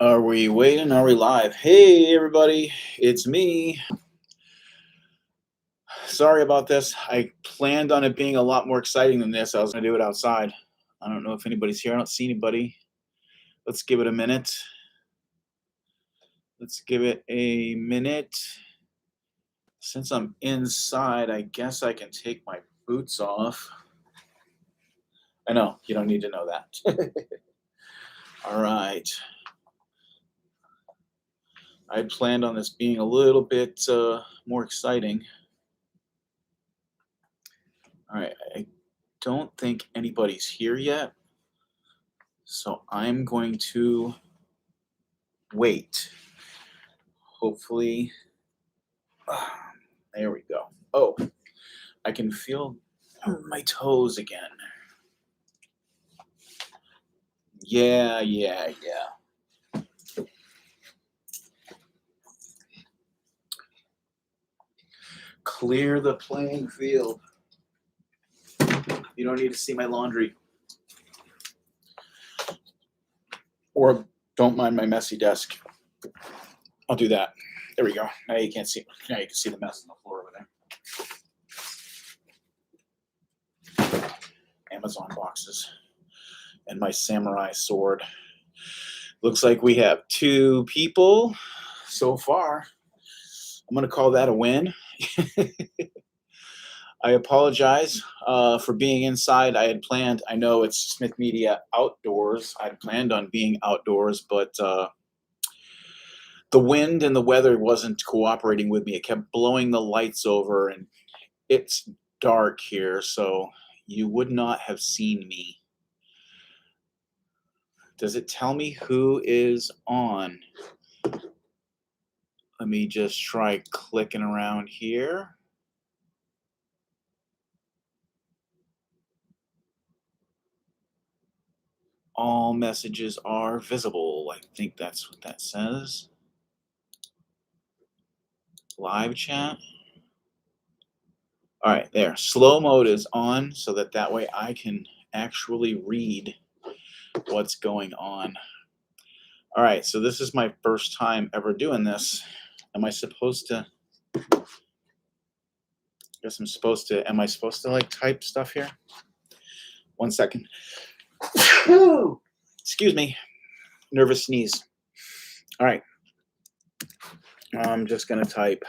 Are we waiting? Are we live? Hey, everybody, it's me. Sorry about this. I planned on it being a lot more exciting than this. I was going to do it outside. I don't know if anybody's here. I don't see anybody. Let's give it a minute. Let's give it a minute. Since I'm inside, I guess I can take my boots off. I know, you don't need to know that. All right. I planned on this being a little bit more exciting. All right, I don't think anybody's here yet, so I'm going to wait. Hopefully, there we go. Oh, I can feel my toes again. Yeah. Clear the playing field. You don't need to see my laundry. Or don't mind my messy desk. I'll do that. There we go. Now you can't see. Now you can see the mess on the floor over there. Amazon boxes and my samurai sword. Looks like we have 2 people so far. I'm going to call that a win. I apologize for being inside. I had planned, I know it's Smith Media outdoors. I had planned on being outdoors, but the wind and the weather wasn't cooperating with me. It kept blowing the lights over, and it's dark here, so you would not have seen me. Does it tell me who is on? Let me just try clicking around here. All messages are visible. I think that's what that says. Live chat. All right, there. Slow mode is on so that way I can actually read what's going on. All right, so this is my first time ever doing this. Am I supposed to? Guess I'm supposed to. Am I supposed to like type stuff here? 1 second. Excuse me. Nervous sneeze. All right. I'm just gonna type.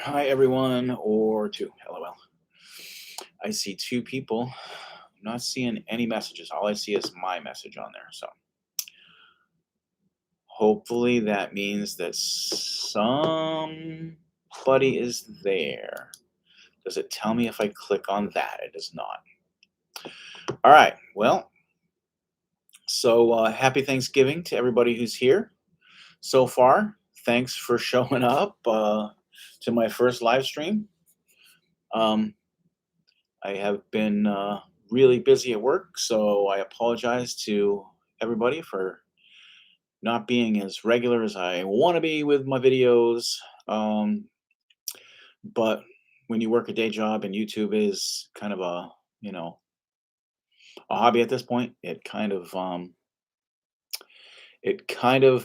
Hi everyone, or 2. LOL. I see 2 people. I'm not seeing any messages. All I see is my message on there. So hopefully that means that somebody is there. Does it tell me if I click on that? It does not. All right. Well, so happy Thanksgiving to everybody who's here so far. Thanks for showing up to my first live stream. I have been really busy at work, so I apologize to everybody for not being as regular as I want to be with my videos. But when you work a day job and YouTube is kind of a, a hobby at this point, it kind of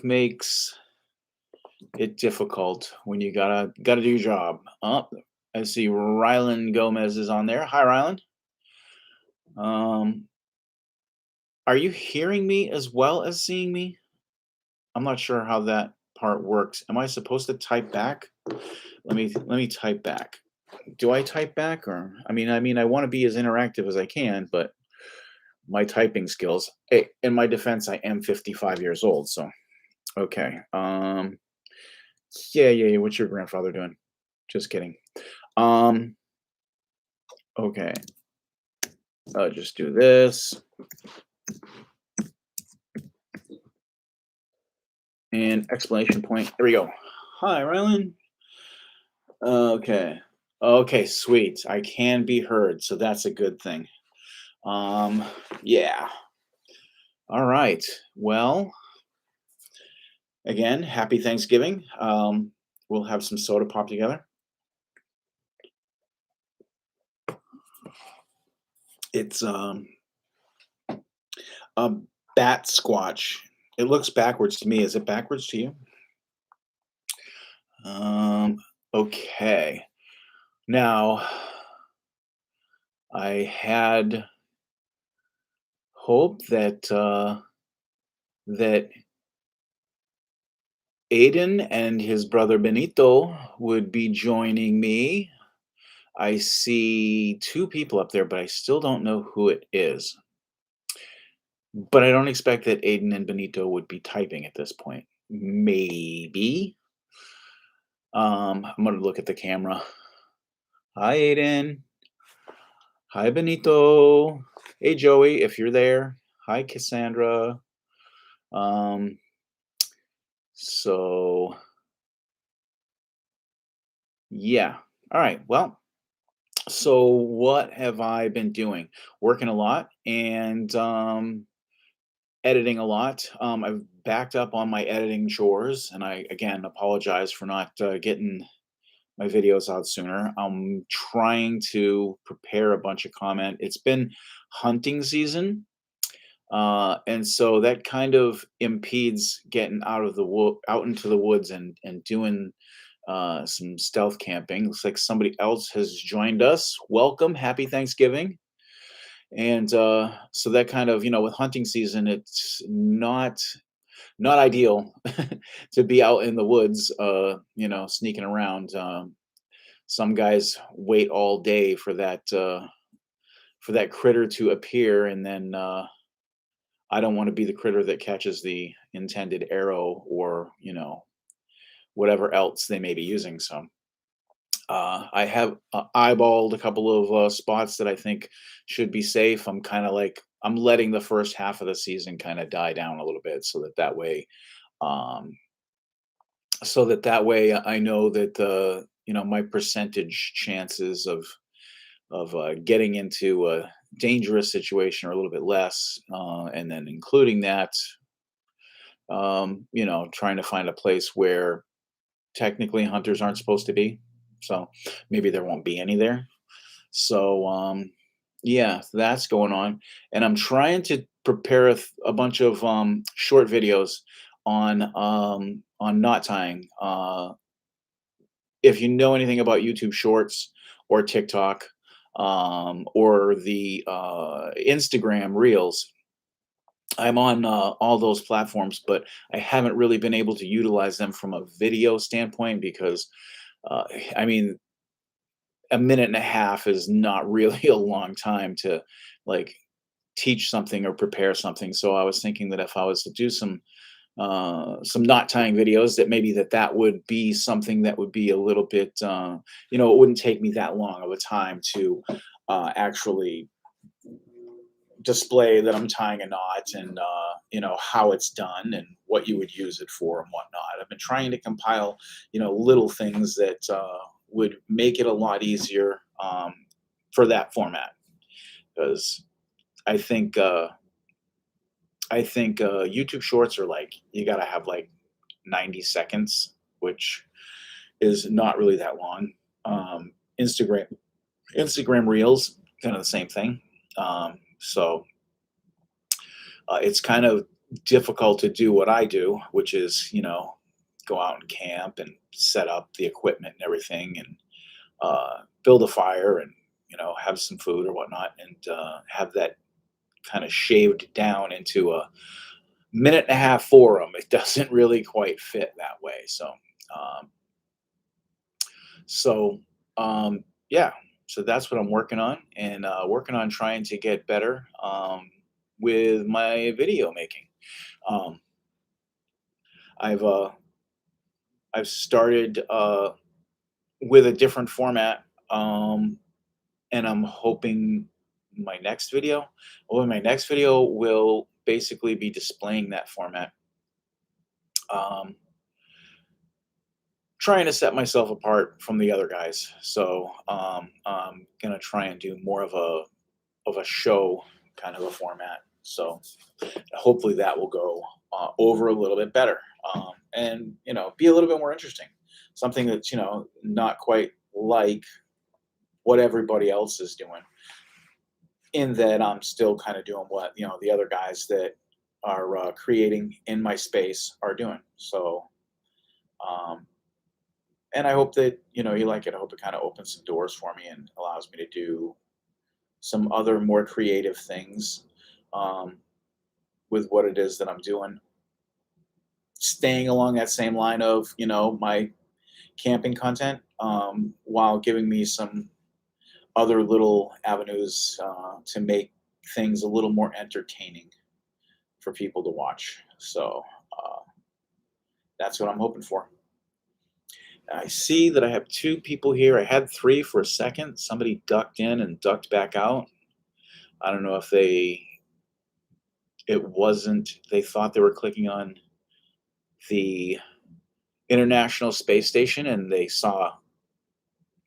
makes it difficult when you gotta do your job. I see Rylan Gomez is on there. Hi, Rylan. Um, are you hearing me as well as seeing me? I'm not sure how that part works. Am I supposed to type back? Let me type back. Do I type back, or I want to be as interactive as I can, but my typing skills. Hey, in my defense, I am 55 years old, so okay. Yeah. What's your grandfather doing? Just kidding. Um, okay. I'll just do this. And explanation point. There we go. Hi, Rylan. Okay. Okay, sweet. I can be heard, so that's a good thing. Um, yeah. All right. Well, again, happy Thanksgiving. We'll have some soda pop together. It's a bat squatch. It looks backwards to me. Is it backwards to you? Um, okay. Now, I had hope that that Aiden and his brother Benito would be joining me. I see two people up there, but I still don't know who it is. But I don't expect that Aiden and Benito would be typing at this point. Maybe. I'm gonna look at the camera. Hi, Aiden. Hi, Benito. Hey, Joey, if you're there. Hi, Cassandra. Um, so yeah. All right. Well, so what have I been doing? Working a lot and editing a lot. I've backed up on my editing chores, and I again apologize for not getting my videos out sooner. I'm trying to prepare a bunch of comment. It's been hunting season, and so that kind of impedes getting out into the woods and doing some stealth camping. Looks like somebody else has joined us. Welcome, happy Thanksgiving. And so that kind of, with hunting season, it's not ideal to be out in the woods, sneaking around. Some guys wait all day for that critter to appear, and then I don't want to be the critter that catches the intended arrow or whatever else they may be using. So I have eyeballed a couple of spots that I think should be safe. I'm kind of like I'm letting the first half of the season kind of die down a little bit, um, so that way I know that my percentage chances of getting into a dangerous situation are a little bit less, and then including that, trying to find a place where technically hunters aren't supposed to be. So maybe there won't be any there. So yeah, that's going on, and I'm trying to prepare a bunch of short videos on knot tying. If you know anything about YouTube Shorts or TikTok, or the Instagram Reels, I'm on all those platforms, but I haven't really been able to utilize them from a video standpoint because, uh, I mean, a minute and a half is not really a long time to like teach something or prepare something. So I was thinking that if I was to do some knot tying videos, that maybe that would be something that would be a little bit, it wouldn't take me that long of a time to actually display that I'm tying a knot and how it's done and what you would use it for and whatnot. I've been trying to compile little things that would make it a lot easier for that format because I think uh, I think YouTube Shorts are like you got to have like 90 seconds, which is not really that long. Um, Instagram Instagram Reels, kind of the same thing. So it's kind of difficult to do what I do, which is go out and camp and set up the equipment and everything, and build a fire and have some food or whatnot, and have that kind of shaved down into a minute and a half forum. It doesn't really quite fit that way. Um, so yeah, so that's what I'm working on, and working on trying to get better with my video making. Um, I've I've started with a different format, and I'm hoping my next video will basically be displaying that format. Um, Trying to set myself apart from the other guys, so I'm gonna try and do more of of a show kind of a format. So hopefully that will go over a little bit better, and be a little bit more interesting. Something that's not quite like what everybody else is doing. In that I'm still kind of doing what the other guys that are creating in my space are doing. So, um, and I hope that you like it. I hope it kind of opens some doors for me and allows me to do some other more creative things um, with what it is that I'm doing. Staying along that same line of my camping content, while giving me some other little avenues to make things a little more entertaining for people to watch. So uh, that's what I'm hoping for. I see that I have two people here. I had three for a second. Somebody ducked in and ducked back out. I don't know if they thought they were clicking on the International Space Station and they saw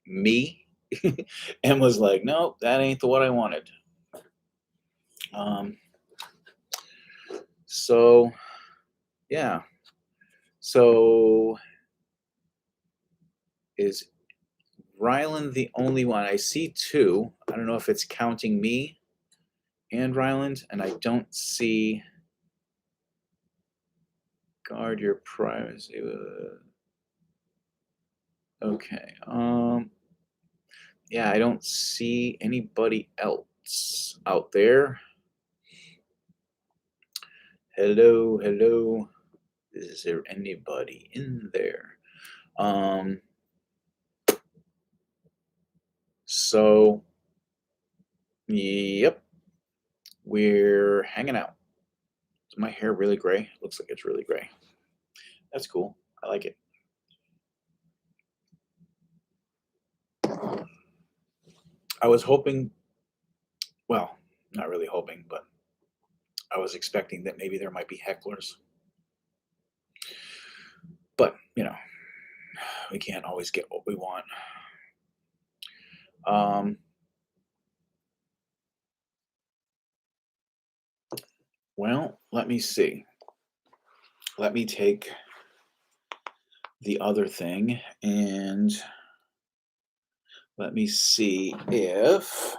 me and was like, nope, that ain't the what I wanted. Um, so, yeah. So, is Ryland the only one? I see two. I don't know if it's counting me and Ryland, and I don't see guard your privacy. Okay. Yeah, I don't see anybody else out there. Hello, hello. Is there anybody in there? So, yep, we're hanging out. Is my hair really gray? Looks like it's really gray. That's cool. I like it. I was hoping, well, not really hoping, but I was expecting that maybe there might be hecklers. But, we can't always get what we want. Well, let me see. Let me take the other thing and let me see if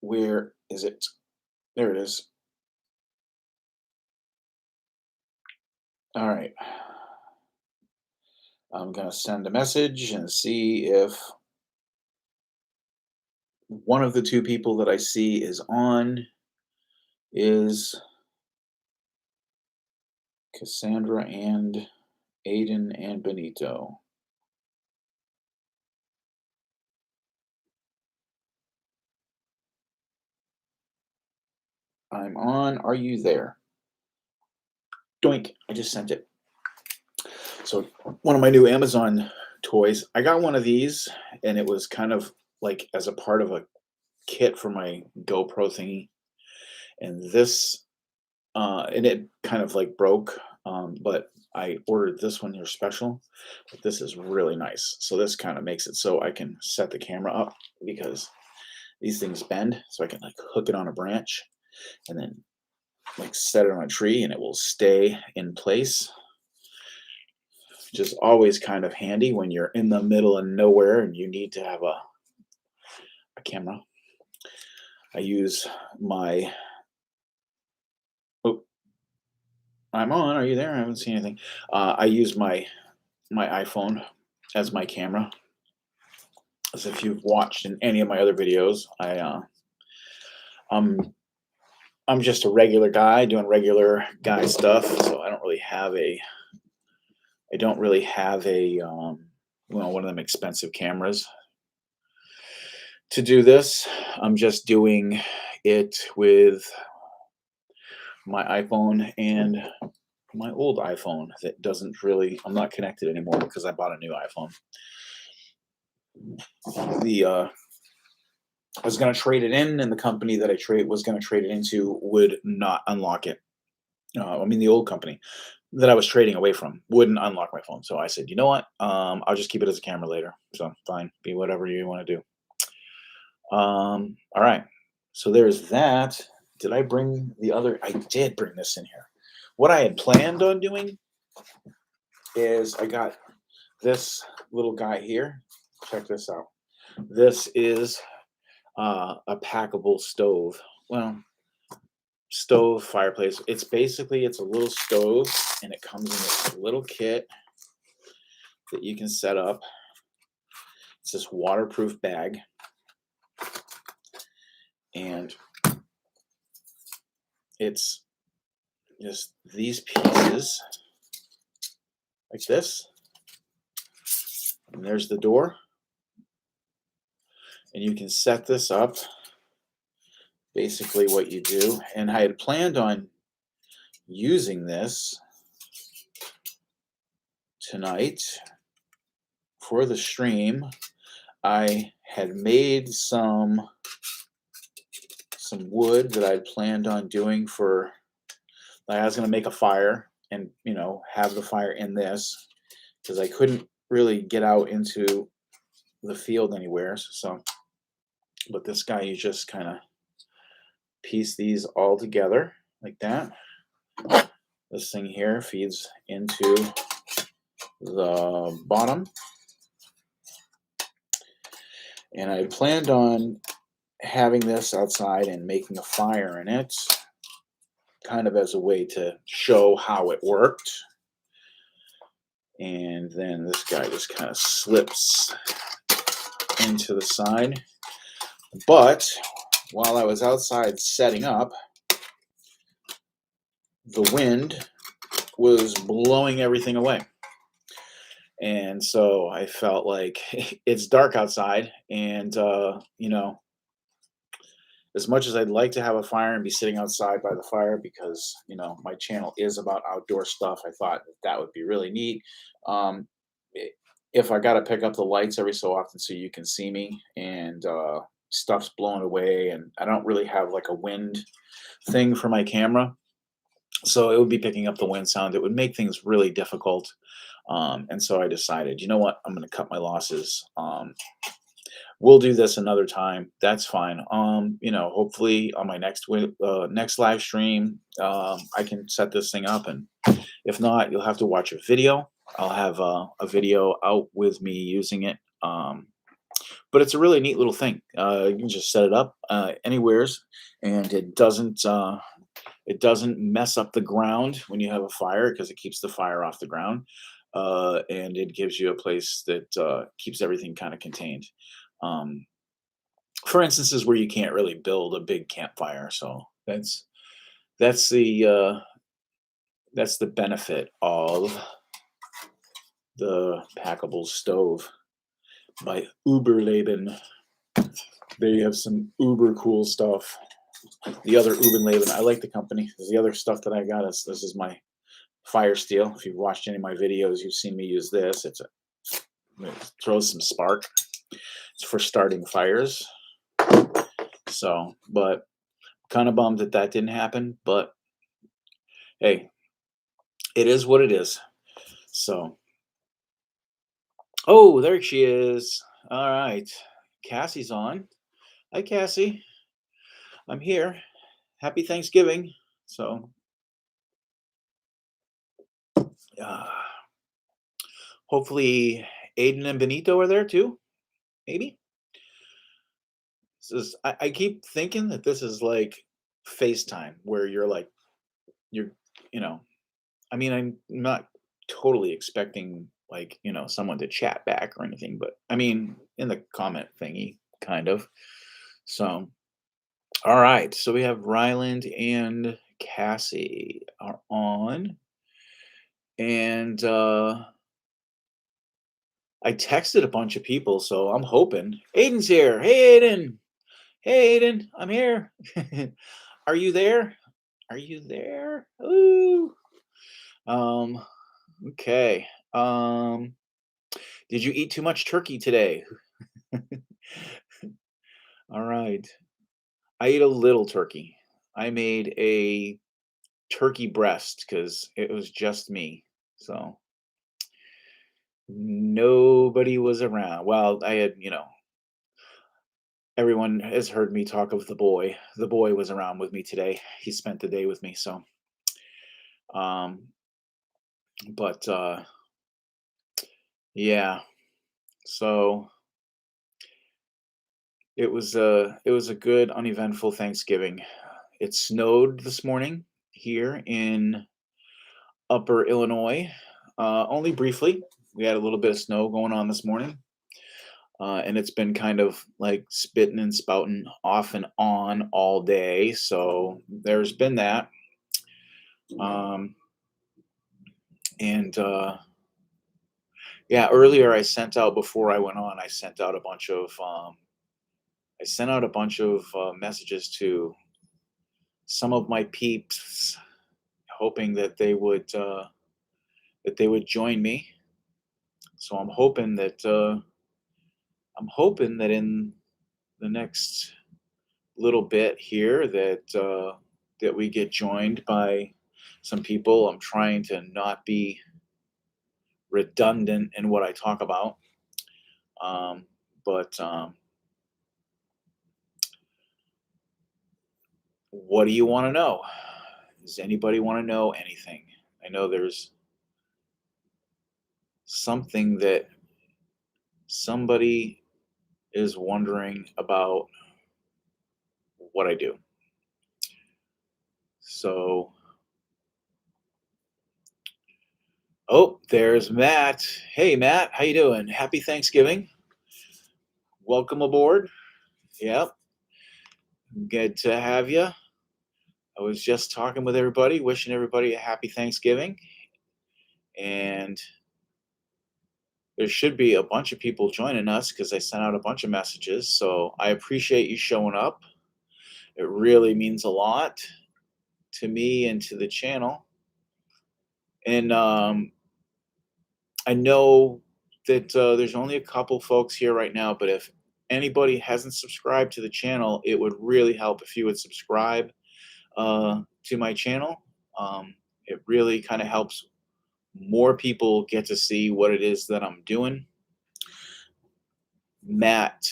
where is it? There it is. All right. I'm going to send a message and see if one of the two people that I see is on is Cassandra and Aiden and Benito. I'm on. Are you there? Doink. I just sent it. So one of my new Amazon toys, I got one of these and it was kind of like as a part of a kit for my GoPro thingy. And this, and it kind of like broke, but I ordered this one here special. But this is really nice. So this kind of makes it so I can set the camera up because these things bend. So I can like hook it on a branch and then like set it on a tree and it will stay in place. Just always kind of handy when you're in the middle of nowhere and you need to have a camera. I use my, oh, I'm on. Are you there? I haven't seen anything. I use my iPhone as my camera. As if you've watched in any of my other videos, I'm I'm just a regular guy doing regular guy stuff, so I don't really have a one of them expensive cameras to do this. I'm just doing it with my iPhone and my old iPhone that doesn't really, I'm not connected anymore because I bought a new iPhone. I was going to trade it in, and the company that I was going to trade it into would not unlock it. I mean, the old company that I was trading away from wouldn't unlock my phone. So I said, you know what? I'll just keep it as a camera later. So fine, be whatever you want to do. All right. So there's that. Did I bring the other? I did bring this in here. What I had planned on doing is I got this little guy here. Check this out. This is a packable stove. Well, stove fireplace. It's basically it's a little stove, and it comes in this little kit that you can set up. It's this waterproof bag, and it's just these pieces like this. And there's the door, and you can set this up. Basically, what you do, and I had planned on using this tonight for the stream. I had made some wood that I planned on doing for. Like I was going to make a fire and have the fire in this because I couldn't really get out into the field anywhere. So, but this guy, you just kind of piece these all together like that. This thing here feeds into the bottom. And I planned on having this outside and making a fire in it, kind of as a way to show how it worked. And then this guy just kind of slips into the side. But while I was outside setting up, the wind was blowing everything away. And so I felt like it's dark outside, and as much as I'd like to have a fire and be sitting outside by the fire because my channel is about outdoor stuff, I thought that would be really neat. Um, if I got to pick up the lights every so often so you can see me, and stuff's blowing away, and I don't really have like a wind thing for my camera, so it would be picking up the wind sound. It would make things really difficult. And so I decided, you know what, I'm going to cut my losses. We'll do this another time. That's fine. Hopefully on my next live stream, I can set this thing up, and if not, you'll have to watch a video. I'll have a video out with me using it. But it's a really neat little thing. You can just set it up anywheres, and it doesn't mess up the ground when you have a fire because it keeps the fire off the ground, and it gives you a place that keeps everything kind of contained. Um, for instances where you can't really build a big campfire, so that's the uh, that's the benefit of the packable stove by Uberleben. They have some uber cool stuff. The other Uberleben, I like the company. The other stuff that I got is this is my fire steel. If you've watched any of my videos, you've seen me use this. It throws some spark. It's for starting fires. So, but kind of bummed that didn't happen. But hey, it is what it is. So, oh, there she is. All right, Cassie's on. Hi, Cassie. I'm here. Happy Thanksgiving. So, uh, hopefully, Aiden and Benito are there too. Maybe. I keep thinking that this is like FaceTime, where you're, you know, I mean, I'm not totally expecting like, someone to chat back or anything, but I mean, in the comment thingy, kind of. So, all right. So we have Ryland and Cassie are on. And I texted a bunch of people, so I'm hoping. Aiden's here. Hey, Aiden. Hey, Aiden. I'm here. Are you there? Are you there? Ooh. Um, okay. Did you eat too much turkey today? All right. I ate a little turkey. I made a turkey breast because it was just me. So nobody was around. Well, I had, everyone has heard me talk of the boy. The boy was around with me today. He spent the day with me. So, um, but yeah. So it was a good uneventful Thanksgiving. It snowed this morning here in Upper Illinois, only briefly. We had a little bit of snow going on this morning, and it's been kind of like spitting and spouting off and on all day. So there's been that. Um, and yeah, earlier I sent out before I went on. I sent out a bunch of messages to some of my peeps, hoping that they would join me. So I'm hoping that in the next little bit here that we get joined by some people. I'm trying to not be redundant in what I talk about. Um, but what do you want to know? Does anybody want to know anything? I know there's something that somebody is wondering about what I do. So, oh, there's Matt. Hey, Matt, how you doing? Happy Thanksgiving. Welcome aboard. Yep, good to have you. I was just talking with everybody, wishing everybody a happy Thanksgiving, and there should be a bunch of people joining us because I sent out a bunch of messages. So I appreciate you showing up. It really means a lot to me and to the channel. And I know that there's only a couple folks here right now, but if anybody hasn't subscribed to the channel, it would really help if you would subscribe to my channel. It really kind of helps more people get to see what it is that I'm doing. Matt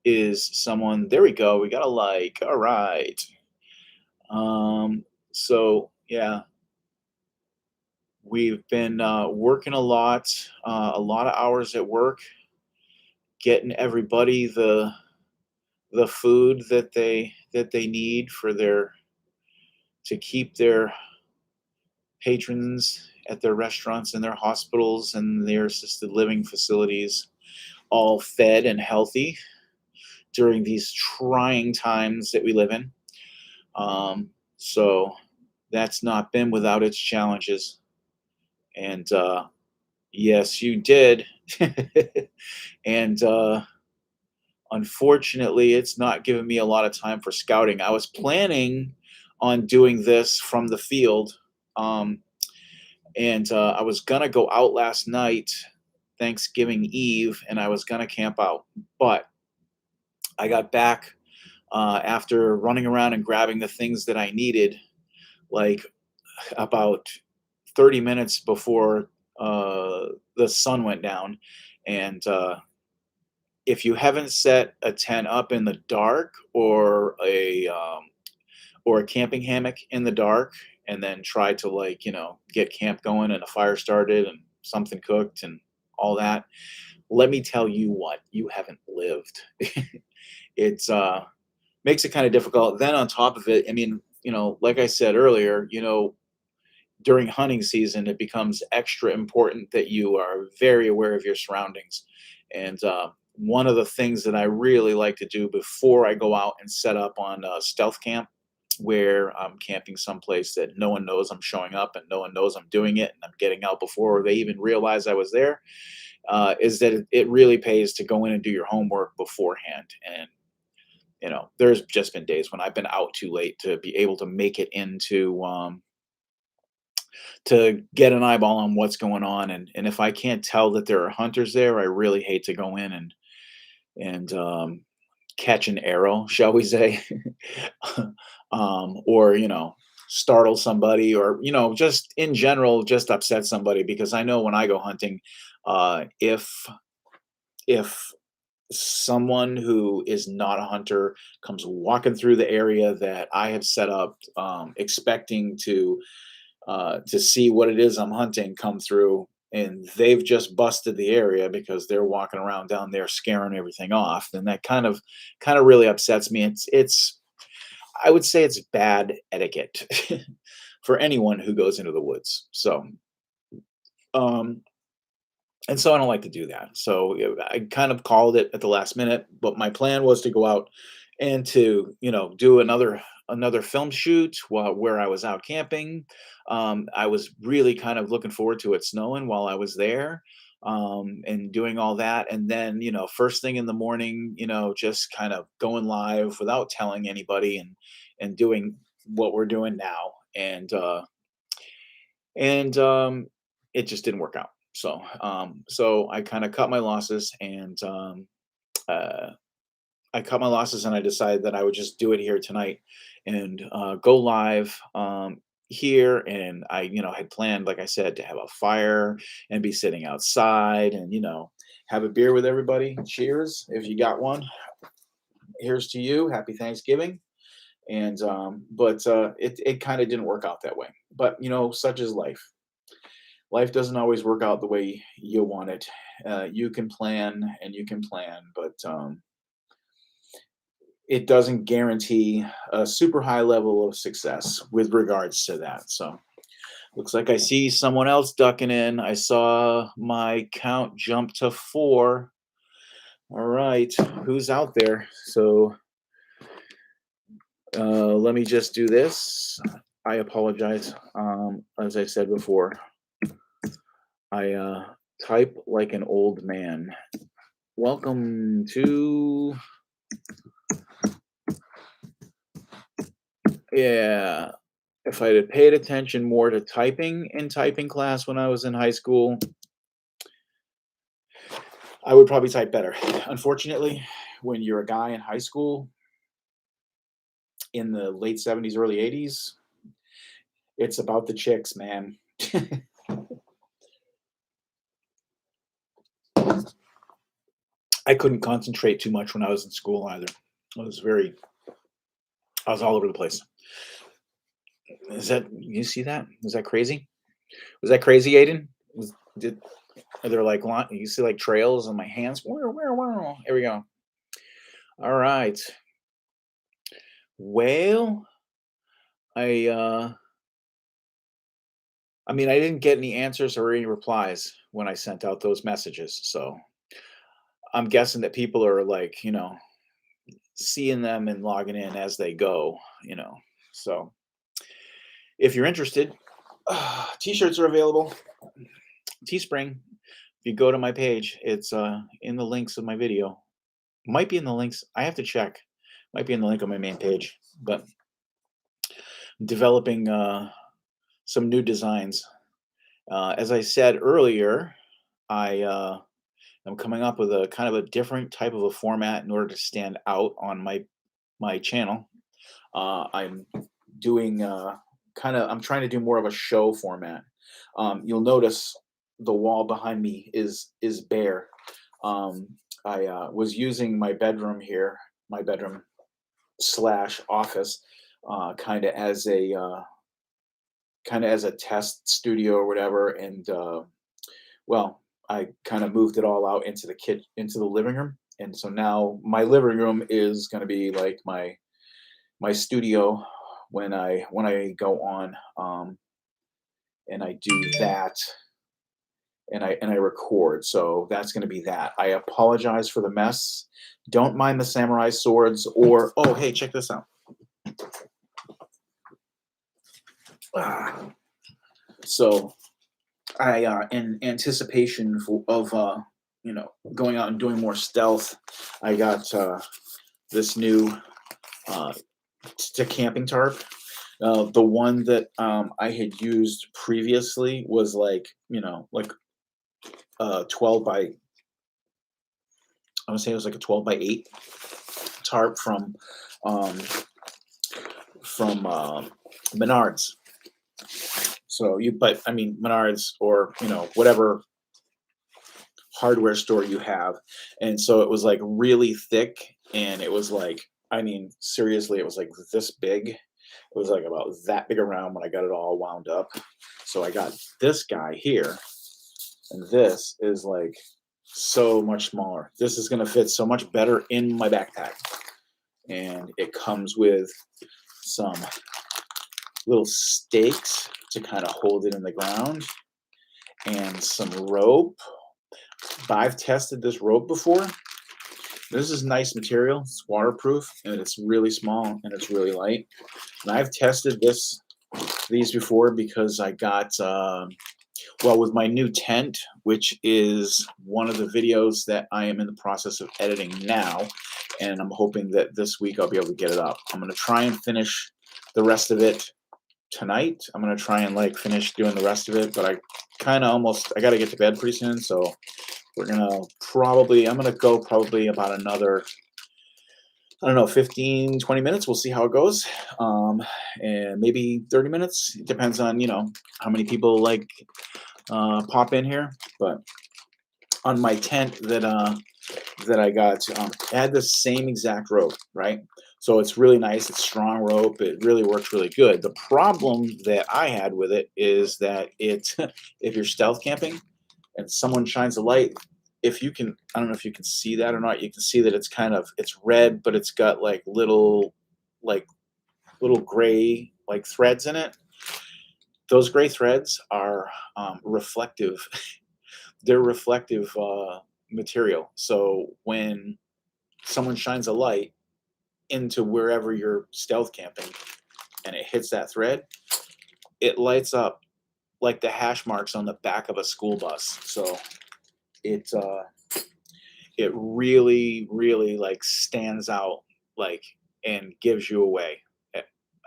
is someone, there we go. We got a like. All right. So yeah, we've been working a lot of hours at work, getting everybody the food that they need for their to keep their patrons at their restaurants and their hospitals and their assisted living facilities all fed and healthy during these trying times that we live in. So that's not been without its challenges. And yes, you did. And unfortunately, it's not giving me a lot of time for scouting. I was planning on doing this from the field. Um, and I was going to go out last night, Thanksgiving Eve, and I was going to camp out. But I got back after running around and grabbing the things that I needed, like about 30 minutes before the sun went down. And if you haven't set a tent up in the dark or a camping hammock in the dark, and then try to get camp going and a fire started and something cooked and all that, let me tell you what, you haven't lived. It's makes it kind of difficult. Then on top of it, I mean, like I said earlier, during hunting season, it becomes extra important that you are very aware of your surroundings. And one of the things that I really like to do before I go out and set up on stealth camp, where I'm camping someplace that no one knows I'm showing up and no one knows I'm doing it and I'm getting out before they even realize I was there, is that it really pays to go in and do your homework beforehand. And there's just been days when I've been out too late to be able to make it into to get an eyeball on what's going on. And if I can't tell that there are hunters there, I really hate to go in and catch an arrow, shall we say, or startle somebody, or just in general, just upset somebody, because I know when I go hunting, if someone who is not a hunter comes walking through the area that I have set up, expecting to see what it is I'm hunting come through, and they've just busted the area because they're walking around down there scaring everything off, then that kind of really upsets me. It's I would say it's bad etiquette for anyone who goes into the woods. Um, and so I don't like to do that. So I kind of called it at the last minute, but my plan was to go out and to do another film shoot where I was out camping. I was really kind of looking forward to it snowing while I was there, and doing all that, and then first thing in the morning, just kind of going live without telling anybody, and doing what we're doing now, and it just didn't work out. So I kind of cut my losses, and uh, I decided that I would just do it here tonight, and go live here. And I, had planned, like I said, to have a fire and be sitting outside, and have a beer with everybody. Cheers, if you got one. Here's to you. Happy Thanksgiving. And but it kind of didn't work out that way. But such is life. Life doesn't always work out the way you want it. You can plan and you can plan, but it doesn't guarantee a super high level of success with regards to that. So looks like I see someone else ducking in. I saw my count jump to 4. All right, who's out there? So let me just do this. I apologize. As I said before, I type like an old man. Welcome to, yeah. If I had paid attention more to typing in typing class when I was in high school, I would probably type better. Unfortunately, when you're a guy in high school in the late 70s, early 80s, it's about the chicks, man. I couldn't concentrate too much when I was in school either. I was all over the place. You see that? Is that crazy? Was that crazy, Aiden? Are there like you see like trails on my hands? Where? Here we go. All right. Well, I I mean, I didn't get any answers or any replies when I sent out those messages. So I'm guessing that people are like, seeing them and logging in as they go, So if you're interested, t-shirts are available. Teespring. If you go to my page, it's in the links of my video. Might be in the links. I have to check. Might be in the link on my main page. But developing some new designs. As I said earlier, I am coming up with a kind of a different type of a format in order to stand out on my channel. I'm doing I'm trying to do more of a show format. You'll notice the wall behind me is bare. I was using my bedroom here, my bedroom slash office, kind of as a test studio or whatever, and well, I kind of moved it all out into into the living room, and so now my living room is going to be like my studio when I go on, and I do that, and I record. So that's going to be that. I apologize for the mess. Don't mind the samurai swords, or oh hey, check this out. So I in anticipation of going out and doing more stealth, I got this new camping tarp. The one that I had used previously was like 12 by, I would say it was like a 12 by 8 tarp from Menards. So but I mean Menards or whatever hardware store you have. And so it was like really thick, and it was like, I mean, seriously, it was like this big. It was like about that big around when I got it all wound up. So I got this guy here, and this is like so much smaller. This is going to fit so much better in my backpack. And it comes with some little stakes to kind of hold it in the ground, and some rope. I've tested this rope before. This is nice material. It's waterproof, and it's really small, and it's really light. And I've tested these before because I got well, with my new tent, which is one of the videos that I am in the process of editing now, and I'm hoping that this week I'll be able to get it up. I'm going to try and finish the rest of it tonight. I'm going to try and like finish doing the rest of it, but I got to get to bed pretty soon, so I'm going to go probably about another, I don't know, 15, 20 minutes. We'll see how it goes. And maybe 30 minutes. It depends on, how many people like pop in here. But on my tent that I got, it had the same exact rope, right? So it's really nice. It's strong rope. It really works really good. The problem that I had with it is that if you're stealth camping and someone shines a light, I don't know if you can see that or not. You can see that it's red, but it's got like little gray like threads in it. Those gray threads are reflective. They're reflective material. So when someone shines a light into wherever you're stealth camping and it hits that thread, it lights up like the hash marks on the back of a school bus. So it really, really like stands out, like, and gives you away.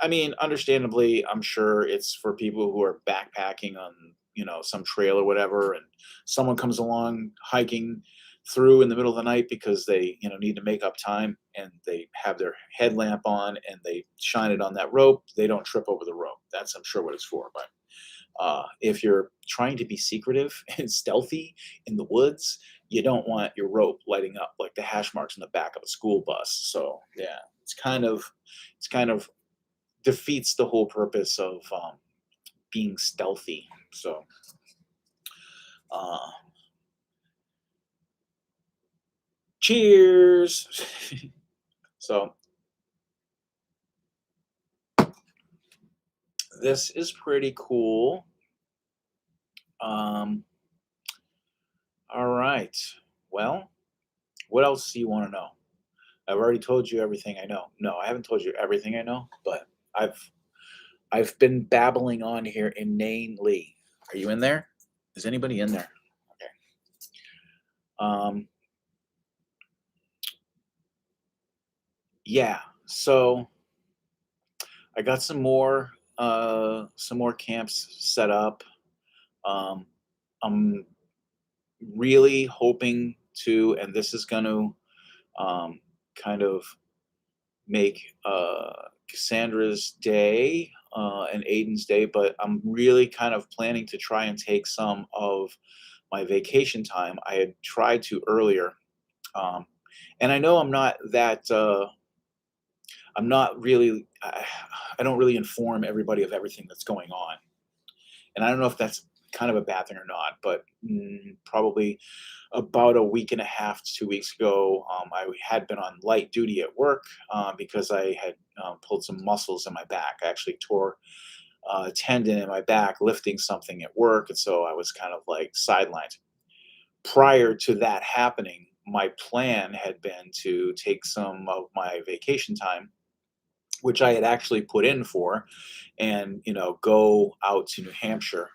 I mean, understandably, I'm sure it's for people who are backpacking on, some trail or whatever, and someone comes along hiking through in the middle of the night because they, need to make up time, and they have their headlamp on and they shine it on that rope. They don't trip over the rope. That's, I'm sure, what it's for. But if you're trying to be secretive and stealthy in the woods, you don't want your rope lighting up like the hash marks in the back of a school bus. So yeah, it's kind of defeats the whole purpose of being stealthy. So uh, cheers. So this is pretty cool. All right. Well, what else do you want to know? I've already told you everything I know. No, I haven't told you everything I know, but I've I've been babbling on here inanely. Are you in there? Is anybody in there? Okay. Um, yeah. So I got some more camps set up. Um, I'm really hoping to, and this is going to kind of make Cassandra's day and Aiden's day, but I'm really kind of planning to try and take some of my vacation time. I had tried to earlier, um, and I know I'm not really. I don't really inform everybody of everything that's going on, and I don't know if that's kind of a bad thing or not. But probably about a week and a half to 2 weeks ago, I had been on light duty at work because I had pulled some muscles in my back. I actually tore a tendon in my back lifting something at work, and so I was kind of like sidelined. Prior to that happening, my plan had been to take some of my vacation time, which I had actually put in for, and go out to New Hampshire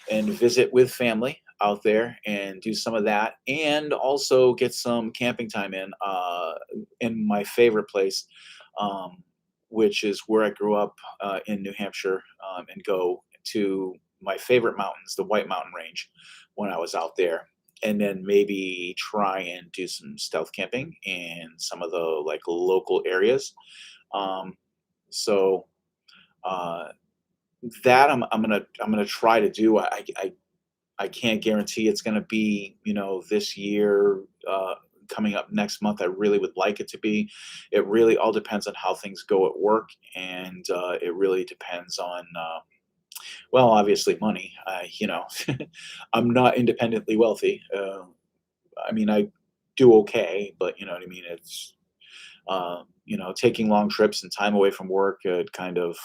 and visit with family out there and do some of that, and also get some camping time in my favorite place, um, which is where I grew up in New Hampshire, and go to my favorite mountains, the White Mountain Range, when I was out there. And then maybe try and do some stealth camping in some of the like local areas. Um, so Uh, that I'm gonna try to do. I can't guarantee it's gonna be, this year, coming up next month. I really would like it to be. It really all depends on how things go at work, and it really depends on, well, obviously money. I'm not independently wealthy. I mean, I do okay, but you know what I mean. It's taking long trips and time away from work. It kind of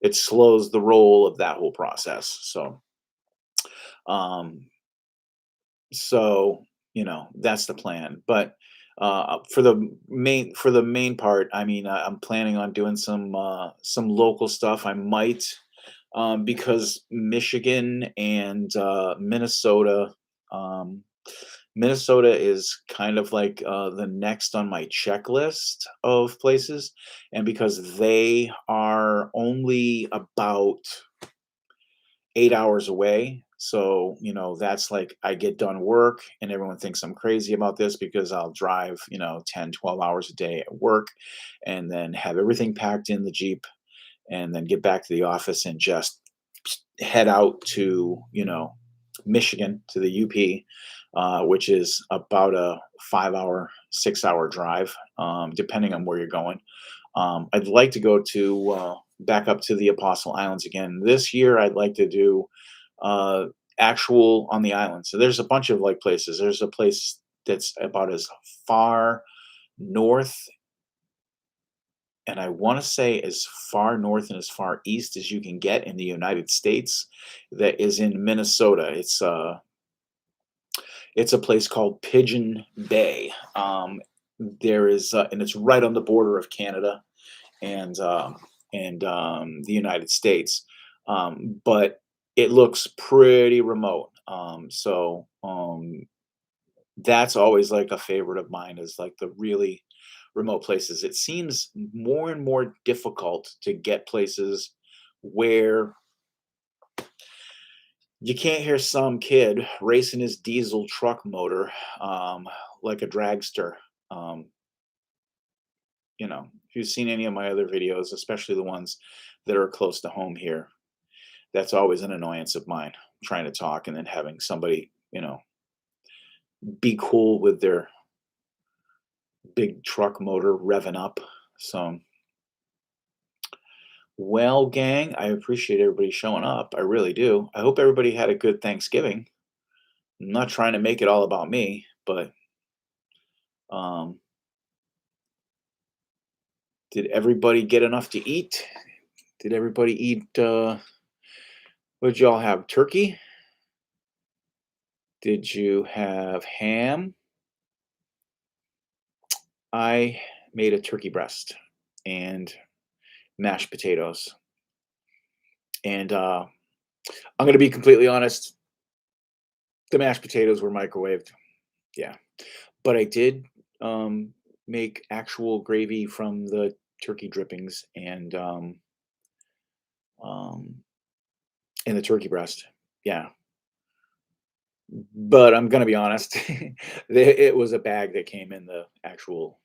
it slows the roll of that whole process. Um, So, that's the plan. But for the main part, I mean, I'm planning on doing some local stuff. I might, because Michigan and um, Minnesota is kind of like the next on my checklist of places, and because they are only about 8 hours away. So, that's like I get done work and everyone thinks I'm crazy about this because I'll drive, 10, 12 hours a day at work and then have everything packed in the Jeep and then get back to the office and just head out to, Michigan to the UP, which is about a 5 hour, 6 hour drive, depending on where you're going. I'd like to go to back up to the Apostle Islands again this year. I'd like to do uh, actual on the island. So there's a bunch of like places. There's a place that's about as far north, and I want to say as far north and as far east as you can get in the United States. That is in Minnesota. It's a place called Pigeon Bay. There is, and it's right on the border of Canada and the United States. But it looks pretty remote. That's always like a favorite of mine is like the really remote places. It seems more and more difficult to get places where you can't hear some kid racing his diesel truck motor like a dragster. Um, if you've seen any of my other videos, especially the ones that are close to home here, that's always an annoyance of mine, trying to talk and then having somebody, be cool with their big truck motor revving up. So, well, gang, I appreciate everybody showing up. I really do. I hope everybody had a good Thanksgiving. I'm not trying to make it all about me, but um, did everybody get enough to eat? Did everybody eat? What did y'all have? Turkey? Did you have ham? I made a turkey breast and mashed potatoes. And I'm going to be completely honest, the mashed potatoes were microwaved. Yeah. But I did make actual gravy from the turkey drippings um, and the turkey breast. Yeah. But I'm going to be honest, it was a bag that came in the actual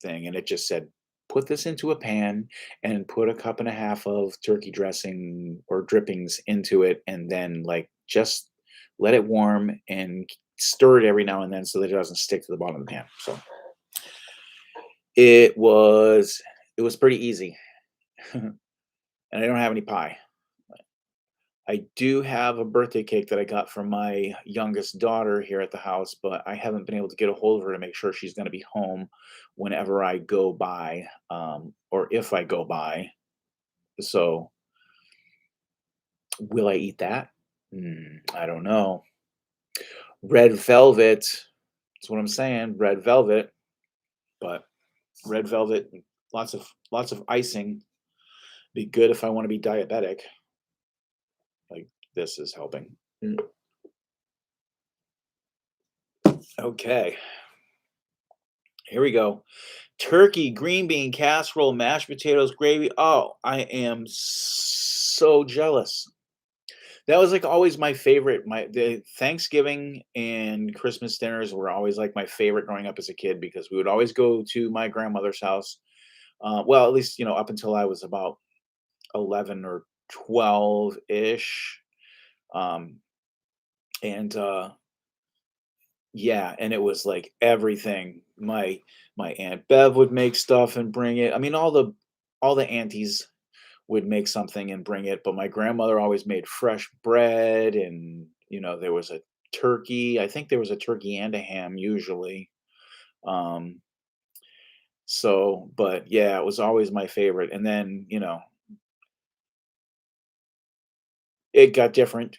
thing, and it just said, put this into a pan and put a cup and a half of turkey dressing or drippings into it, and then like just let it warm and stir it every now and then so that it doesn't stick to the bottom of the pan. So it was it was pretty easy, and I don't have any pie. I do have a birthday cake that I got from my youngest daughter here at the house, but I haven't been able to get a hold of her to make sure she's going to be home whenever I go by, or if I go by. So, will I eat that? I don't know. Red velvet. That's what I'm saying. Red velvet, but red velvet, lots of icing. Be good if I want to be diabetic. Like this is helping. Mm. Okay, here we go. Turkey, green bean casserole, mashed potatoes, gravy. Oh, I am so jealous. That was like always my favorite. The Thanksgiving and Christmas dinners were always like my favorite growing up as a kid because we would always go to my grandmother's house Well, at least, up until I was about 11 or 12 ish. Um, and Yeah, and it was like everything. My Aunt Bev would make stuff and bring it. I mean, all the aunties would make something and bring it, but my grandmother always made fresh bread, and there was a turkey. I think there was a turkey and a ham usually. Um, but yeah, it was always my favorite. And then, it got different.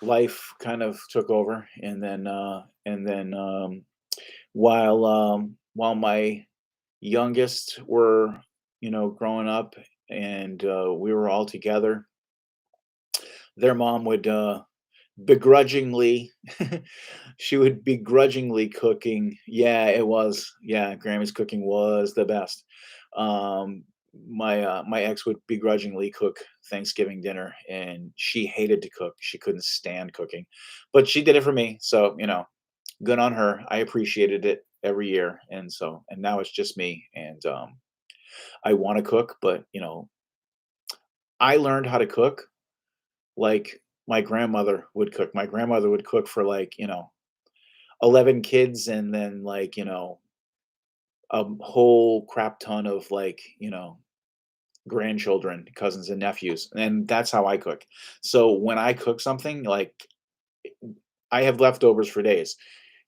Life kind of took over, and then while my youngest were, growing up, and we were all together, their mom would begrudgingly she would begrudgingly cooking. Yeah, it was. Yeah, Grammy's cooking was the best. Um, my ex would begrudgingly cook Thanksgiving dinner, and she hated to cook. She couldn't stand cooking, but she did it for me. So, good on her. I appreciated it every year, and now it's just me. And I want to cook, but I learned how to cook like my grandmother would cook. My grandmother would cook for, like, 11 kids, and then, like, a whole crap ton of, like, grandchildren, cousins and nephews. And that's how I cook. So when I cook something, like, I have leftovers for days.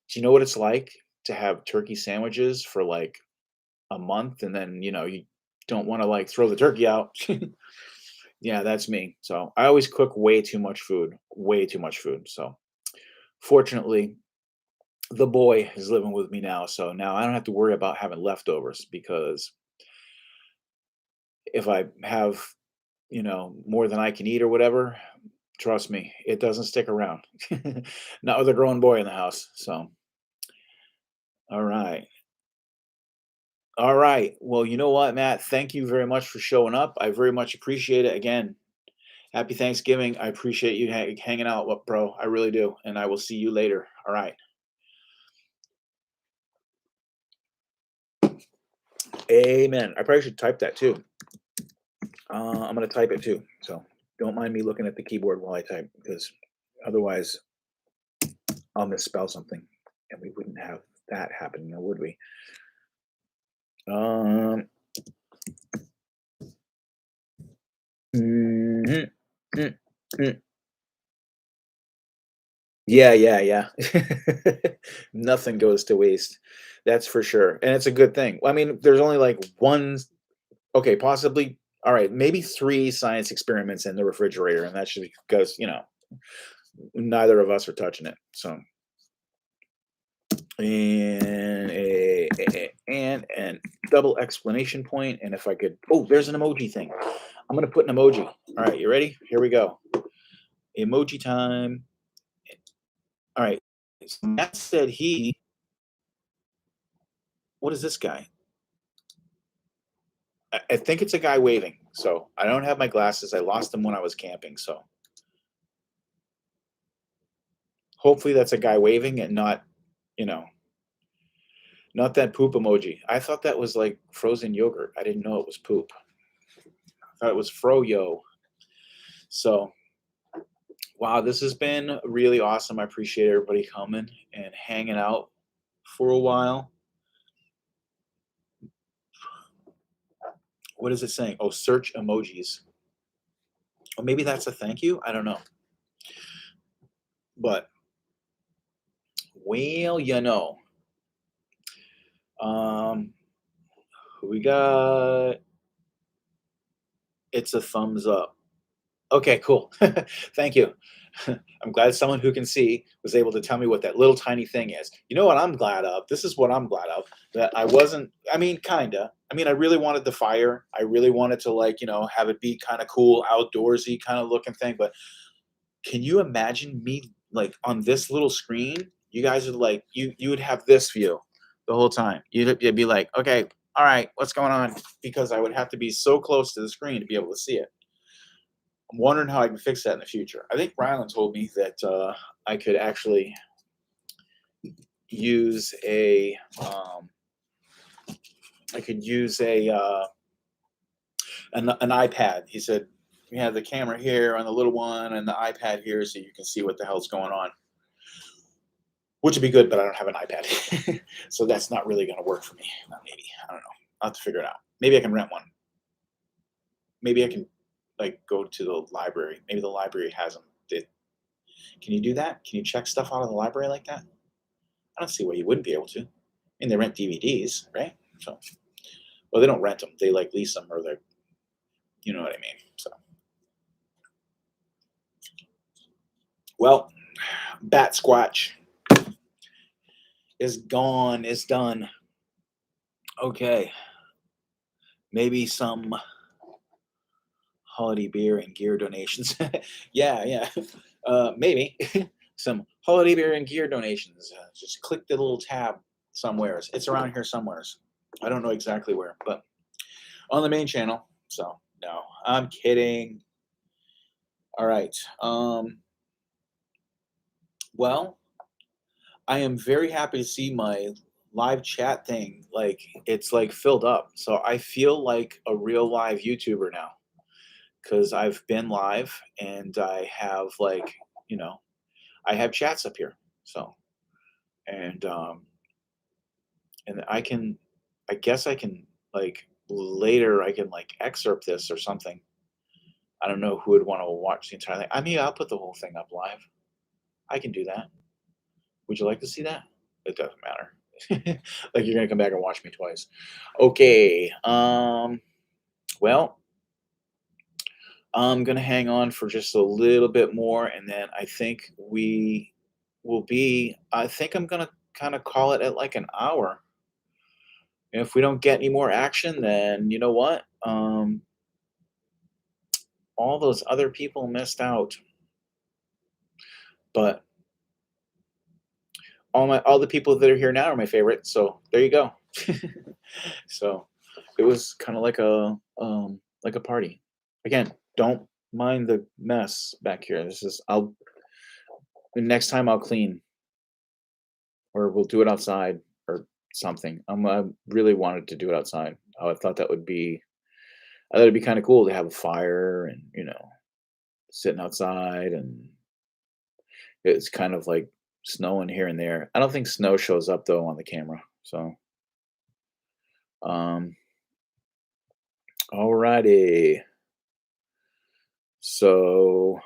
Do you know what it's like to have turkey sandwiches for like a month, and then, you don't want to, like, throw the turkey out? Yeah, that's me. So I always cook way too much food, way too much food. So fortunately, the boy is living with me now, so now I don't have to worry about having leftovers, because if I have, more than I can eat or whatever, trust me, it doesn't stick around. Not with a grown boy in the house. So, all right. All right. Well, you know what, Matt? Thank you very much for showing up. I very much appreciate it. Again, happy Thanksgiving. I appreciate you hanging out, bro. I really do. And I will see you later. All right. Amen. I probably should type that too. I'm going to type it too. So don't mind me looking at the keyboard while I type, because otherwise I'll misspell something, and we wouldn't have that happen, now would we? Um, mhm, mm, mm. Yeah, yeah, yeah. Nothing goes to waste. That's for sure. And it's a good thing. I mean, there's only like one, okay, possibly, all right, maybe three science experiments in the refrigerator, and that's just because, neither of us are touching it. So, and double explanation point. And if I could, oh, there's an emoji thing. I'm gonna put an emoji. All right, you ready? Here we go. Emoji time. All right. So Matt said what is this guy? I think it's a guy waving. So I don't have my glasses. I lost them when I was camping. So hopefully that's a guy waving, and not, you know, not that poop emoji. I thought that was like frozen yogurt. I didn't know it was poop. I thought it was froyo. So wow, this has been really awesome. I appreciate everybody coming and hanging out for a while. What is it saying? Oh, search emojis. Or maybe that's a thank you. I don't know. But well, um, we got, it's a thumbs up. Okay, cool. Thank you. I'm glad someone who can see was able to tell me what that little tiny thing is. You know what I'm glad of? This is what I'm glad of. That I wasn't, I mean, kinda. I mean, I really wanted the fire. I really wanted to, like, have it be kind of cool, outdoorsy kind of looking thing. But can you imagine me, like, on this little screen? You guys would, like, you would have this view the whole time. You'd be like, okay, all right, what's going on? Because I would have to be so close to the screen to be able to see it. I'm wondering how I can fix that in the future. I think Rylan told me that I could actually use a I could use an iPad. He said we have the camera here on the little one and the iPad here, so you can see what the hell's going on. Which would be good, but I don't have an iPad, so that's not really going to work for me. Maybe I don't know. I'll have to figure it out. Maybe I can rent one. Maybe I can like go to the library. Maybe the library has them. Can you do that? Can you check stuff out of the library like that? I don't see why you wouldn't be able to. I mean, they rent DVDs, right? So, well, they don't rent them. They like lease them, or they're, you know what I mean. So, well, Bat Squatch is gone. Is done. Okay, maybe some holiday beer and gear donations. Yeah. Maybe some holiday beer and gear donations. Just click the little tab somewhere. It's around here somewhere. I don't know exactly where, but on the main channel. So no, I'm kidding. All right. Well, I am very happy to see my live chat thing. Like it's like filled up. So I feel like a real live YouTuber now, because I've been live and I have like, you know, I have chats up here. So, and I guess I can like later I can like excerpt this or something. I don't know who would want to watch the entire thing. I mean, I'll put the whole thing up live. I can do that. Would you like to see that? It doesn't matter. Like you're gonna come back and watch me twice. Okay. Well, I'm gonna hang on for just a little bit more, and then I think we will be. I think I'm gonna kind of call it at like an hour. And if we don't get any more action, then you know what? All those other people missed out. But all the people that are here now are my favorite. So there you go. So it was kind of like a party. Again, don't mind the mess back here. This is I'll next time I'll clean, or we'll do it outside or something. I really wanted to do it outside. I thought that would be I thought it'd be kind of cool to have a fire and sitting outside, and it's kind of like snowing here and there. I don't think snow shows up though on the camera. So um alrighty. So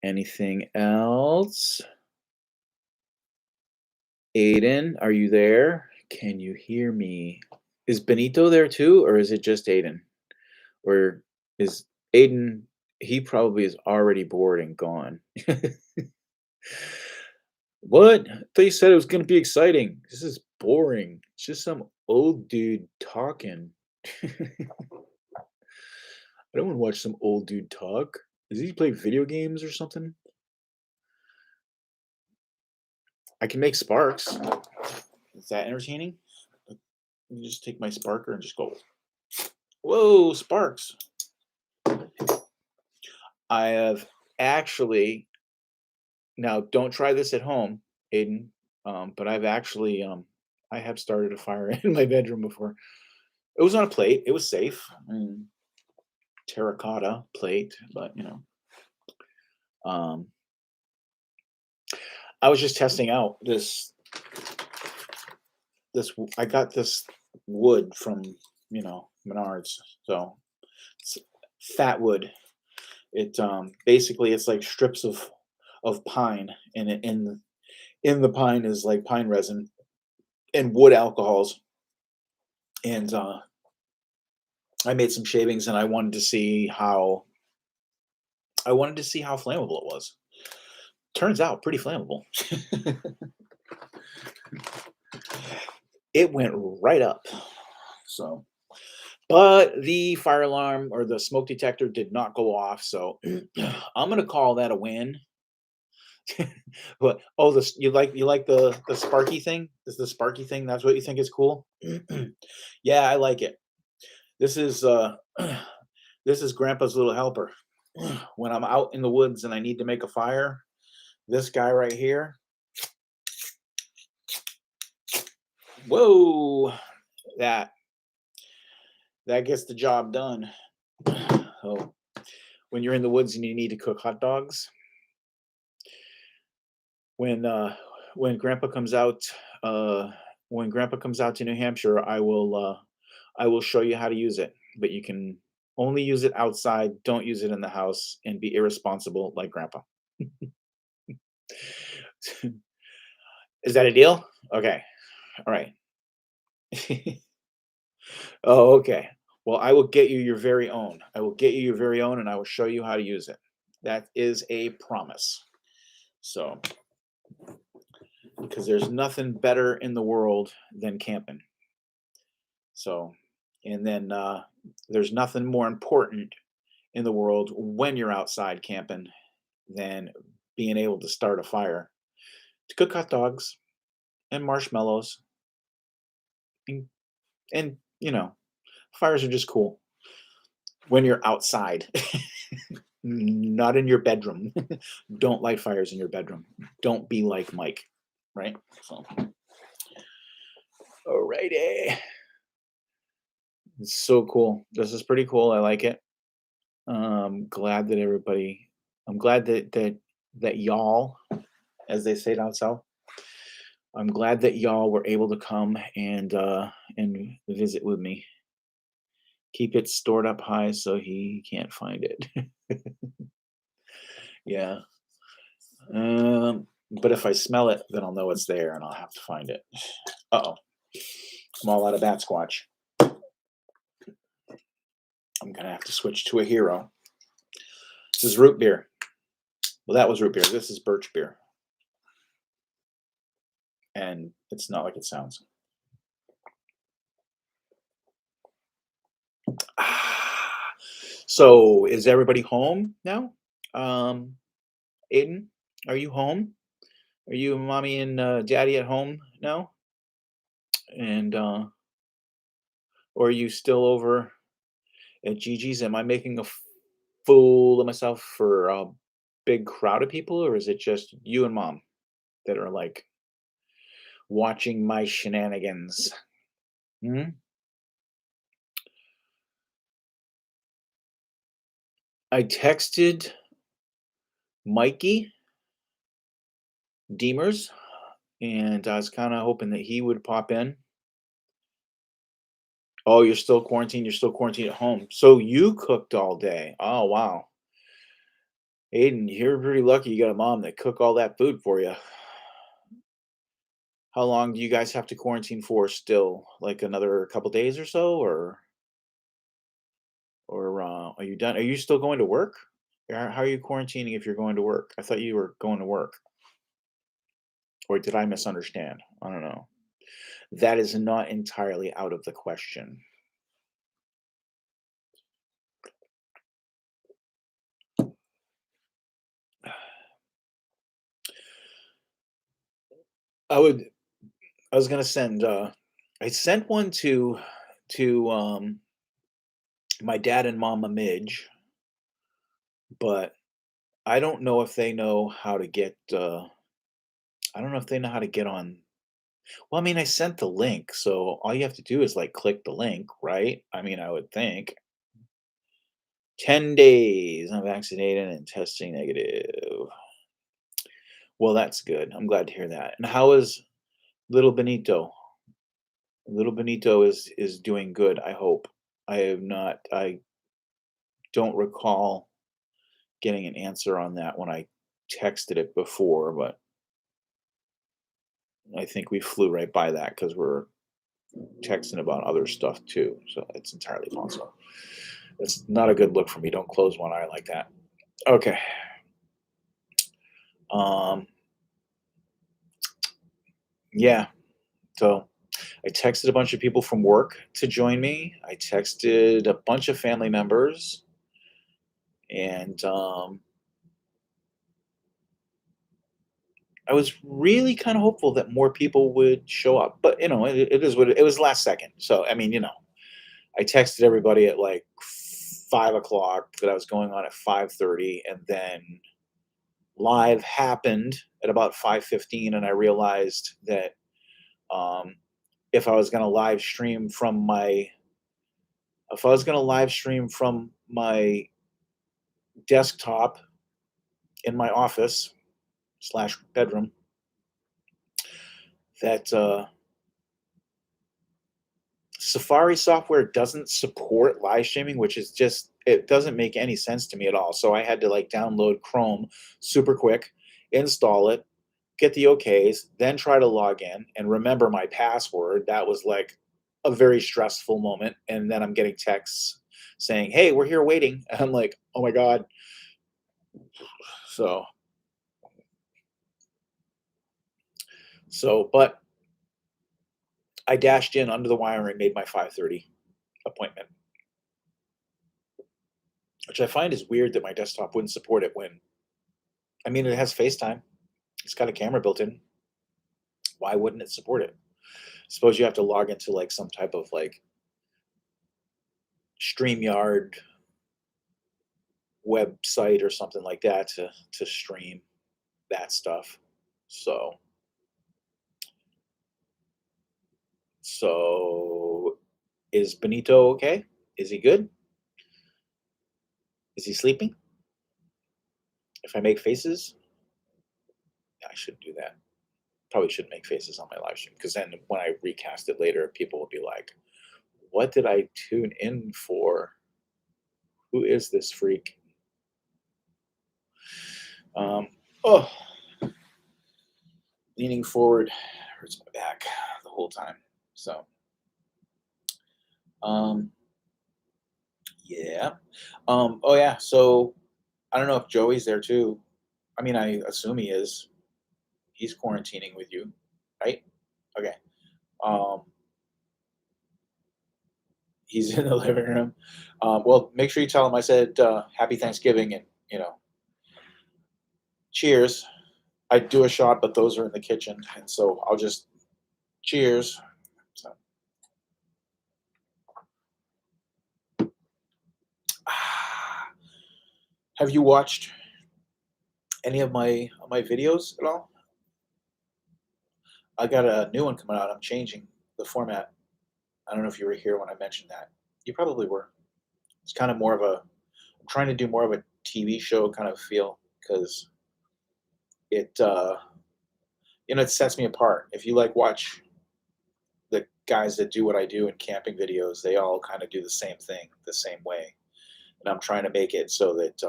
anything else? Aiden, are you there? Can you hear me? Is Benito there too, or is it just Aiden? Or is Aiden, he probably is already bored and gone. What? I thought you said it was gonna be exciting. This is boring. It's just some old dude talking. I don't want to watch some old dude talk. Does he play video games or something? I can make sparks. Is that entertaining? Let me just take my sparker and just go. Whoa, sparks. I have actually, now don't try this at home, Aiden. But I've actually, I have started a fire in my bedroom before. It was on a plate. It was safe. I mean, terracotta plate, but um, I was just testing out I got this wood from Menards, so it's fat wood. It basically it's like strips of pine, and in the pine is like pine resin and wood alcohols, and I made some shavings, and I wanted to see how flammable it was. Turns out pretty flammable. It went right up. So, but the fire alarm or the smoke detector did not go off. So I'm gonna call that a win. But oh, this you like the sparky thing? Is the sparky thing? That's what you think is cool? Yeah, I like it. This is this is Grandpa's little helper. When I'm out in the woods and I need to make a fire, this guy right here. Whoa! that that gets the job done. So when you're in the woods and you need to cook hot dogs, when uh when grandpa comes out uh when grandpa comes out to New Hampshire, I will show you how to use it, but you can only use it outside. Don't use it in the house and be irresponsible like grandpa. Is that a deal? Okay. All right. Oh, okay. Well, I will get you your very own. I will get you your very own and I will show you how to use it. That is a promise. So, because there's nothing better in the world than camping. So, and then there's nothing more important in the world when you're outside camping than being able to start a fire to cook hot dogs and marshmallows. And, and fires are just cool when you're outside, not in your bedroom. Don't light fires in your bedroom. Don't be like Mike, right? So, alrighty. It's so cool. This is pretty cool. I like it. Glad that everybody. I'm glad that y'all, as they say down south. I'm glad that y'all were able to come and visit with me. Keep it stored up high so he can't find it. Yeah. But if I smell it, then I'll know it's there and I'll have to find it. Uh-oh. I'm all out of bat squatch. I'm gonna have to switch to a hero. This is root beer. Well, that was root beer. This is birch beer. And it's not like it sounds. So is everybody home now? Um, Aiden, are you home? Are you and mommy and daddy at home now? And or are you still over at Gigi's? Am I making a fool of myself for a big crowd of people, or is it just you and mom that are like watching my shenanigans? Hmm? I texted Mikey Deemers, and I was kind of hoping that he would pop in. Oh, you're still quarantined. You're still quarantined at home. So you cooked all day. Oh, wow. Aiden, you're pretty lucky you got a mom that cook all that food for you. How long do you guys have to quarantine for still? Like another couple days or so, or are you done? Are you still going to work? How are you quarantining if you're going to work? I thought you were going to work. Or did I misunderstand? I don't know. That is not entirely out of the question. I would I was gonna send I sent one to my dad and mama Midge, but I don't know if they know how to get I don't know if they know how to get on. Well, I mean, I sent the link, so all you have to do is like click the link, right? I mean, I would think 10 days unvaccinated and testing negative. Well, that's good. I'm glad to hear that. And how is little Benito? Little Benito is doing good, I hope. I don't recall getting an answer on that when I texted it before, but I think we flew right by that because we're texting about other stuff too. So it's entirely possible. It's not a good look for me. Don't close one eye like that. Okay. Um, yeah. So I texted a bunch of people from work to join me. I texted a bunch of family members, and I was really kind of hopeful that more people would show up. But it is what it was last second. So I mean, I texted everybody at like 5 o'clock that I was going on at 5:30, and then live happened at about 5:15, and I realized that um, if I was going to live stream from my desktop in my office slash bedroom, that Safari software doesn't support live streaming, which is just, it doesn't make any sense to me at all. So I had to like download Chrome super quick, install it, get the okays, then try to log in and remember my password. That was like a very stressful moment. And then I'm getting texts saying, "Hey, we're here waiting." And I'm like, "Oh my God." So, but I dashed in under the wire and made my 5:30 appointment, which I find is weird that my desktop wouldn't support it when, I mean, it has FaceTime. It's got a camera built in. Why wouldn't it support it? Suppose you have to log into like some type of like StreamYard website or something like that to stream that stuff. So is Benito okay? Is he good? Is he sleeping? If I make faces, I shouldn't do that. Probably shouldn't make faces on my live stream, because then when I recast it later, people will be like, "What did I tune in for? Who is this freak?" Oh, leaning forward hurts my back the whole time. So, yeah. Oh yeah. So I don't know if Joey's there too. I mean, I assume he is. He's quarantining with you, right? Okay. Um, he's in the living room. Well, make sure you tell him I said Happy Thanksgiving, and cheers. I'd do a shot, but those are in the kitchen, and so I'll just cheers. So, have you watched any of my videos at all? I got a new one coming out. I'm changing the format. I don't know if you were here when I mentioned that. You probably were. It's kind of more of a. I'm trying to do more of a TV show kind of feel, because it it sets me apart. If you like watch the guys that do what I do in camping videos, they all kind of do the same thing the same way, and I'm trying to make it so that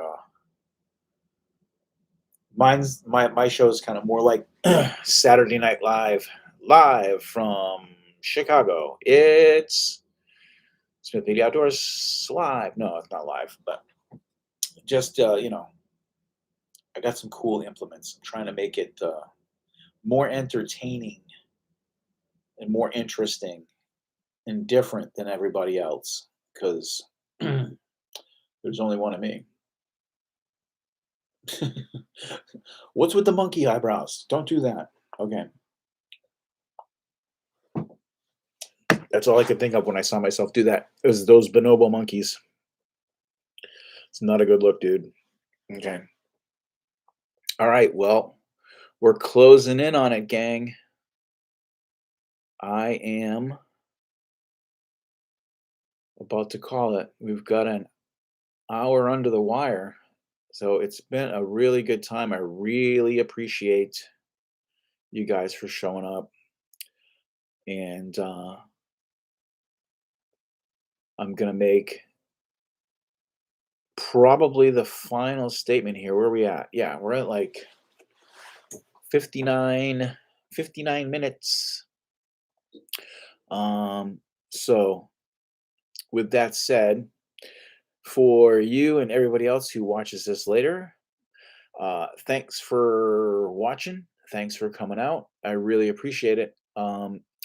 my show is kind of more like Saturday Night live from Chicago. It's Smith Media Outdoors live. No, it's not live, but just I got some cool implements. I'm trying to make it more entertaining and more interesting and different than everybody else, because there's only one of me. What's with the monkey eyebrows? Don't do that. Okay. That's all I could think of when I saw myself do that. It was those bonobo monkeys. It's not a good look, dude. Okay. All right. Well, we're closing in on it, gang. I am about to call it. We've got an hour under the wire. So it's been a really good time. I really appreciate you guys for showing up. And I'm going to make probably the final statement here. Where are we at? Yeah, we're at like 59 minutes. So with that said, for you and everybody else who watches this later, thanks for watching. Thanks for coming out. I really appreciate it.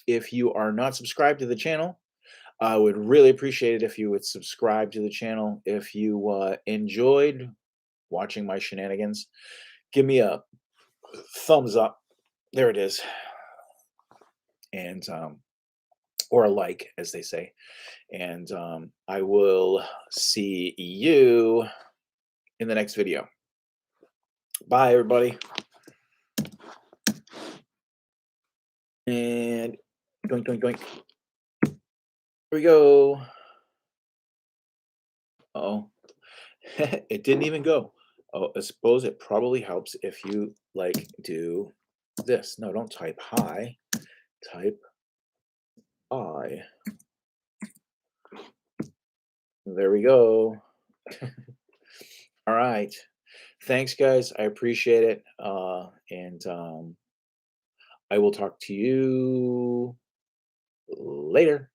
If you are not subscribed to the channel, I would really appreciate it if you would subscribe to the channel. If you enjoyed watching my shenanigans, give me a thumbs up. There it is. And or a like, as they say. And I will see you in the next video. Bye, everybody. And Doink, doink, doink. Here we go. Oh, it didn't even go. Oh, I suppose it probably helps if you like do this. No, don't type hi. Type I. There we go. All right. Thanks, guys. I appreciate it. And I will talk to you later.